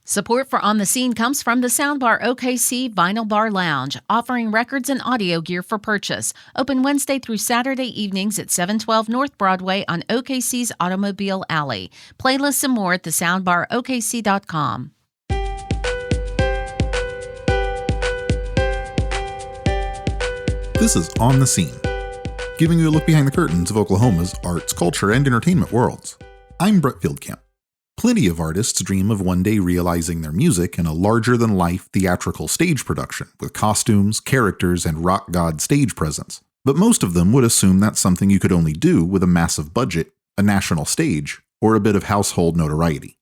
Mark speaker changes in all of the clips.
Speaker 1: Support for On the Scene comes from the Soundbar OKC Vinyl Bar Lounge, offering records and audio gear for purchase. Open Wednesday through Saturday evenings at 712 North Broadway on OKC's Automobile Alley. Playlists and more at thesoundbarokc.com.
Speaker 2: This is On the Scene, giving you a look behind the curtains of Oklahoma's arts, culture, and entertainment worlds. I'm Brett Fieldcamp. Plenty of artists dream of one day realizing their music in a larger-than-life theatrical stage production with costumes, characters, and rock god stage presence. But most of them would assume that's something you could only do with a massive budget, a national stage, or a bit of household notoriety.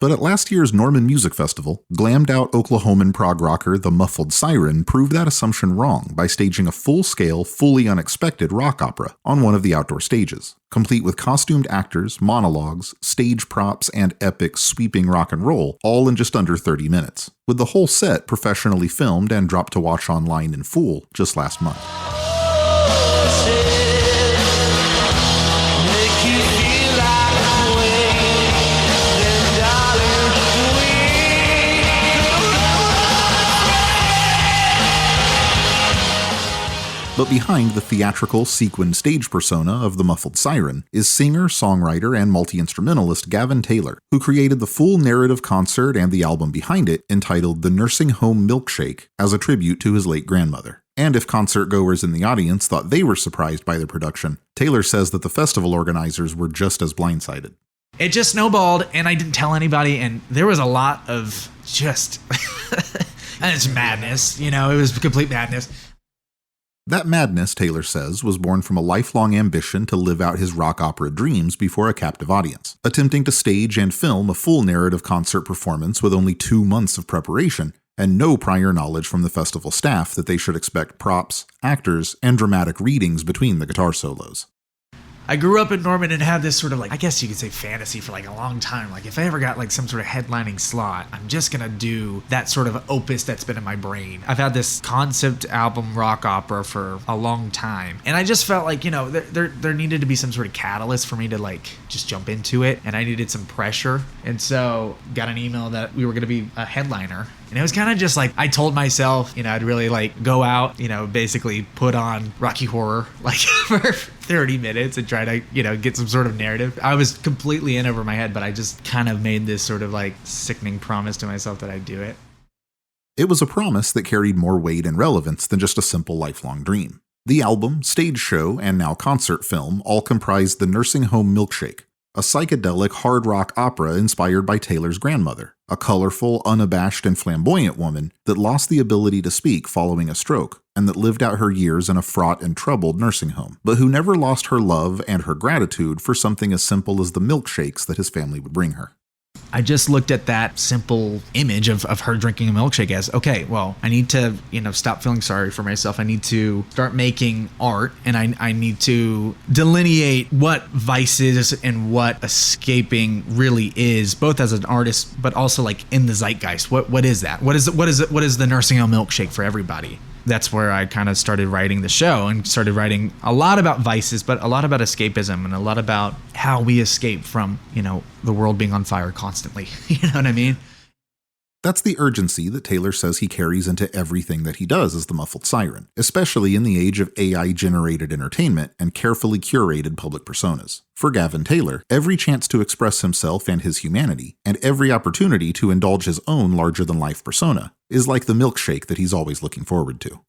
Speaker 2: But at last year's Norman Music Festival, glammed-out Oklahoman prog rocker The Muffled Siren proved that assumption wrong by staging a full-scale, fully unexpected rock opera on one of the outdoor stages, complete with costumed actors, monologues, stage props, and epic sweeping rock and roll, all in just under 30 minutes, with the whole set professionally filmed and dropped to watch online in full just last month. But behind the theatrical, sequined stage persona of the Muffled Siren is singer, songwriter, and multi-instrumentalist Gavin Taylor, who created the full narrative concert and the album behind it, entitled The Nursing Home Milkshake, as a tribute to his late grandmother. And if concert goers in the audience thought they were surprised by the production, Taylor says that the festival organizers were just as blindsided.
Speaker 3: It just snowballed, and I didn't tell anybody, and there was a lot of just... and it's madness, it was complete madness.
Speaker 2: That madness, Taylor says, was born from a lifelong ambition to live out his rock opera dreams before a captive audience, attempting to stage and film a full narrative concert performance with only 2 months of preparation and no prior knowledge from the festival staff that they should expect props, actors, and dramatic readings between the guitar solos.
Speaker 3: I grew up in Norman and had this sort of I guess you could say fantasy for a long time. If I ever got some sort of headlining slot, I'm just going to do that sort of opus that's been in my brain. I've had this concept album rock opera for a long time. And I just felt there needed to be some sort of catalyst for me to just jump into it. And I needed some pressure. And so got an email that we were going to be a headliner. And it was kind of just I told myself, I'd really go out, basically put on Rocky Horror for 30 minutes and try to, get some sort of narrative. I was completely in over my head, but I just kind of made this sort of sickening promise to myself that I'd do it.
Speaker 2: It was a promise that carried more weight and relevance than just a simple lifelong dream. The album, stage show, and now concert film all comprised The Nursing Home Milkshake, a psychedelic hard rock opera inspired by Taylor's grandmother, a colorful, unabashed, and flamboyant woman that lost the ability to speak following a stroke, and that lived out her years in a fraught and troubled nursing home, but who never lost her love and her gratitude for something as simple as the milkshakes that his family would bring her.
Speaker 3: I just looked at that simple image of her drinking a milkshake as, okay, well, I need to, stop feeling sorry for myself. I need to start making art, and I need to delineate what vice is and what escaping really is, both as an artist, but also in the zeitgeist. What is that? What is the nursing home milkshake for everybody? That's where I kind of started writing the show and started writing a lot about vices, but a lot about escapism and a lot about how we escape from, the world being on fire constantly. You know what I mean?
Speaker 2: That's the urgency that Taylor says he carries into everything that he does as the Muffled Siren, especially in the age of AI-generated entertainment and carefully curated public personas. For Gavin Taylor, every chance to express himself and his humanity, and every opportunity to indulge his own larger-than-life persona, is like the milkshake that he's always looking forward to.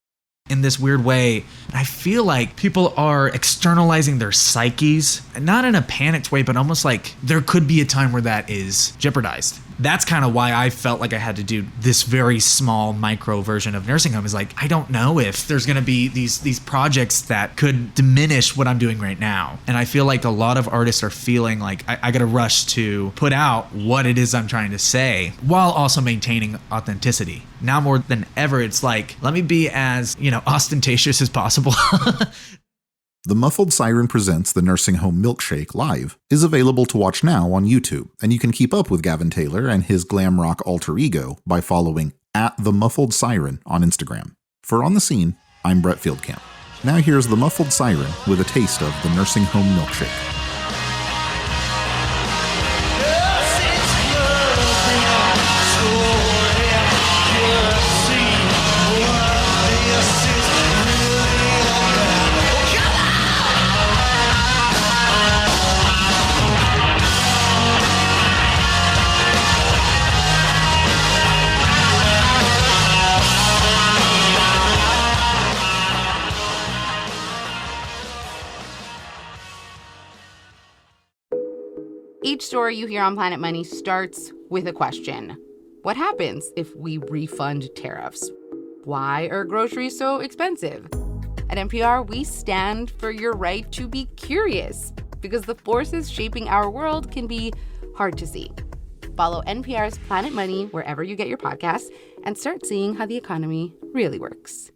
Speaker 3: In this weird way, I feel like people are externalizing their psyches, not in a panicked way, but almost there could be a time where that is jeopardized. That's kind of why I felt like I had to do this very small micro version of nursing home. Is I don't know if there's going to be these projects that could diminish what I'm doing right now. And I feel like a lot of artists are feeling I got to rush to put out what it is I'm trying to say while also maintaining authenticity. Now more than ever, it's let me be as, ostentatious as possible.
Speaker 2: The Muffled Siren Presents The Nursing Home Milkshake Live is available to watch now on YouTube, and you can keep up with Gavin Taylor and his glam rock alter ego by following @TheMuffledSiren on Instagram. For On the Scene, I'm Brett Fieldcamp. Now here's The Muffled Siren with a taste of The Nursing Home Milkshake.
Speaker 4: So Each story you hear on Planet Money starts with a question. What happens if we refund tariffs? Why are groceries so expensive? At NPR, we stand for your right to be curious because the forces shaping our world can be hard to see. Follow NPR's Planet Money wherever you get your podcasts and start seeing how the economy really works.